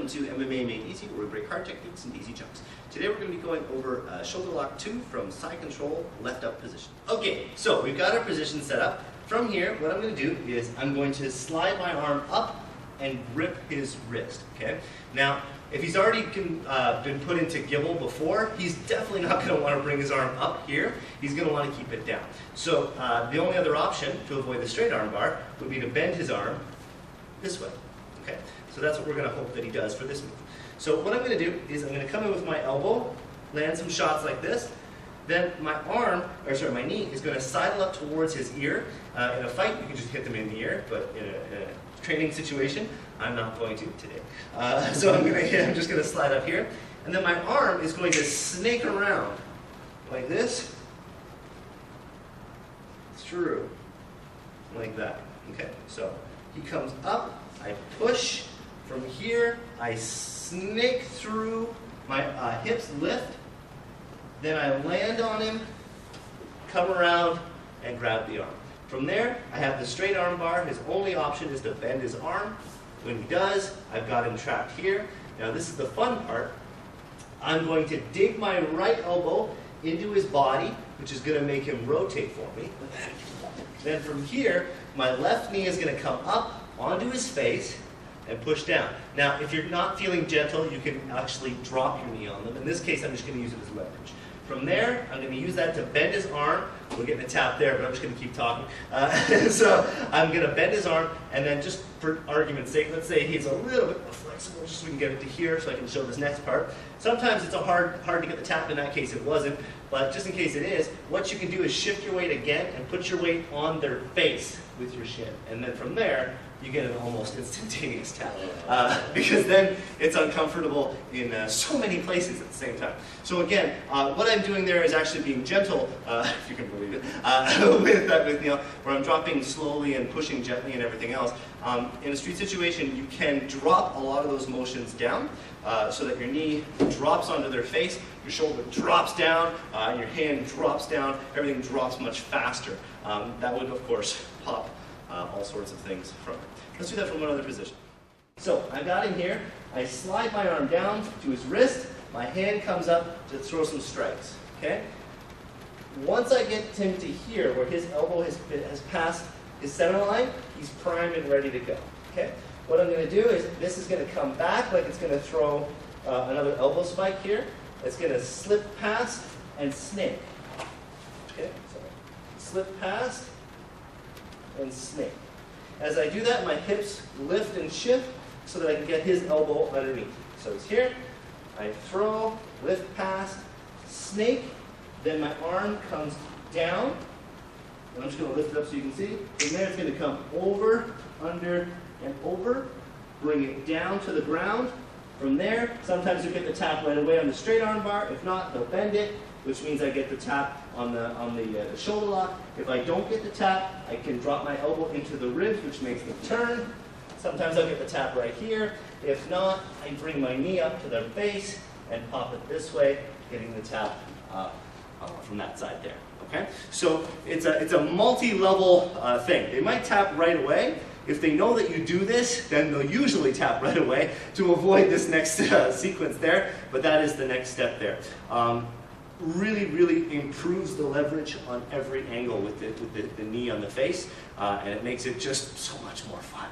welcome to MMA Made Easy, where we break hard techniques into easy chunks. Today we're going to be going over shoulder lock 2 from side control, left up position. Okay, so we've got our position set up. From here, what I'm going to do is I'm going to slide my arm up and grip his wrist, okay? Now, if he's already been put into gibble before, he's definitely not going to want to bring his arm up here. He's going to want to keep it down. So the only other option to avoid the straight arm bar would be to bend his arm this way, okay? So that's what we're going to hope that he does for this move. So what I'm going to do is I'm going to come in with my elbow, land some shots like this. Then my my knee is going to sidle up towards his ear. In a fight, you can just hit them in the ear, but in a training situation, I'm not going to today. So I'm just going to slide up here. And then my arm is going to snake around like this, through, like that. Okay, so he comes up, I push. From here, I snake through, my hips lift, then I land on him, come around, and grab the arm. From there, I have the straight arm bar. His only option is to bend his arm. When he does, I've got him trapped here. Now this is the fun part. I'm going to dig my right elbow into his body, which is going to make him rotate for me. Then from here, my left knee is going to come up onto his face, and push down. Now, if you're not feeling gentle, you can actually drop your knee on them. In this case, I'm just going to use it as leverage. From there, I'm going to use that to bend his arm. We're getting a tap there, but I'm just going to keep talking. So I'm going to bend his arm, and then just for argument's sake, let's say he's a little bit more flexible, just so we can get it to here, so I can show this next part. Sometimes it's hard to get the tap. In that case, it wasn't. But just in case it is, what you can do is shift your weight again and put your weight on their face with your shin. And then from there, you get an almost instantaneous tap. Because then it's uncomfortable in so many places at the same time. So again, what I'm doing there is actually being gentle, if you can believe it, with Neil, where I'm dropping slowly and pushing gently and everything else. In a street situation, you can drop a lot of those motions down so that your knee drops onto their face, your shoulder drops down, your hand drops down, everything drops much faster. That would, of course, pop all sorts of things from it. Let's do that from another position. So I got him here. I slide my arm down to his wrist. My hand comes up to throw some strikes. Okay. Once I get him to here, where his elbow has passed his center line, he's primed and ready to go. Okay. What I'm going to do is this is going to come back like it's going to throw another elbow spike here. It's going to slip past and snake. Okay. So slip past and snake. As I do that, my hips lift and shift so that I can get his elbow underneath. So it's here, I throw, lift past, snake, then my arm comes down, and I'm just going to lift it up so you can see. From there it's going to come over, under, and over, bring it down to the ground. From there, sometimes you get the tap right away on the straight arm bar. If not, they'll bend it, which means I get the tap on the shoulder lock. If I don't get the tap, I can drop my elbow into the ribs, which makes them turn. Sometimes I'll get the tap right here. If not, I bring my knee up to their face and pop it this way, getting the tap from that side there. Okay? So it's a multi-level thing. They might tap right away. If they know that you do this, then they'll usually tap right away to avoid this next sequence there, but that is the next step there. Really, really improves the leverage on every angle with the knee on the face, and it makes it just so much more fun.